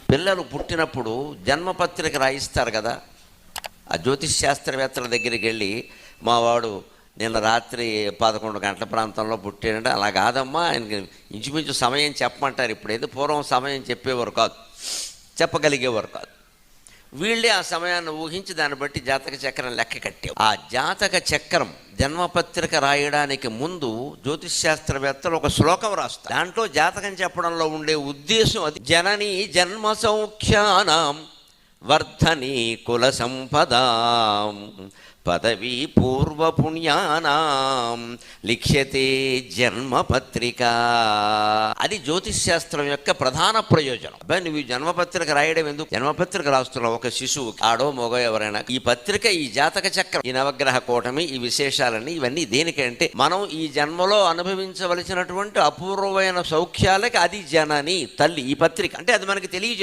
పిల్లలు పుట్టినప్పుడు జన్మపత్రిక రాయిస్తారు కదా. ఆ జ్యోతిష్ శాస్త్రవేత్తల దగ్గరికి వెళ్ళి, మా వాడు నిన్న రాత్రి 11 గంటల ప్రాంతంలో పుట్టాడంటే, అలా కాదమ్మా, ఆయనకి ఇంచుమించు సమయం చెప్పమంటారు. ఇప్పుడు ఏదో పూర్వం సమయం చెప్పేవారు కాదు, చెప్పగలిగేవారు కాదు. వీళ్ళే ఆ సమయాన్ని ఊహించి దాన్ని బట్టి జాతక చక్రం లెక్క కట్టారు. ఆ జాతక చక్రం జన్మపత్రిక రాయడానికి ముందు జ్యోతిష్ శాస్త్రవేత్తలు ఒక శ్లోకం రాస్తారు. దాంట్లో జాతకం చెప్పడంలో ఉండే ఉద్దేశం అది. జననీ జన్మ సౌఖ్యానాం వర్ధని కుల సంపదాం పదవీ పూర్వ పుణ్యానాం లిఖ్యతే జన్మపత్రిక. అది జ్యోతిష్ శాస్త్రం యొక్క ప్రధాన ప్రయోజనం. అబ్బాయి, నువ్వు ఈ జన్మపత్రిక రాయడం ఎందుకు? జన్మపత్రిక రాస్తున్నావు ఒక శిశువు, ఆడో మగో ఎవరైనా. ఈ పత్రిక, ఈ జాతక చక్రం, ఈ నవగ్రహ కూటమి, ఈ విశేషాలన్నీ ఇవన్నీ దేనికంటే, మనం ఈ జన్మలో అనుభవించవలసినటువంటి అపూర్వమైన సౌఖ్యాలకి అది జనని తల్లి. ఈ పత్రిక అంటే అది మనకి తెలియజేస్తుంది.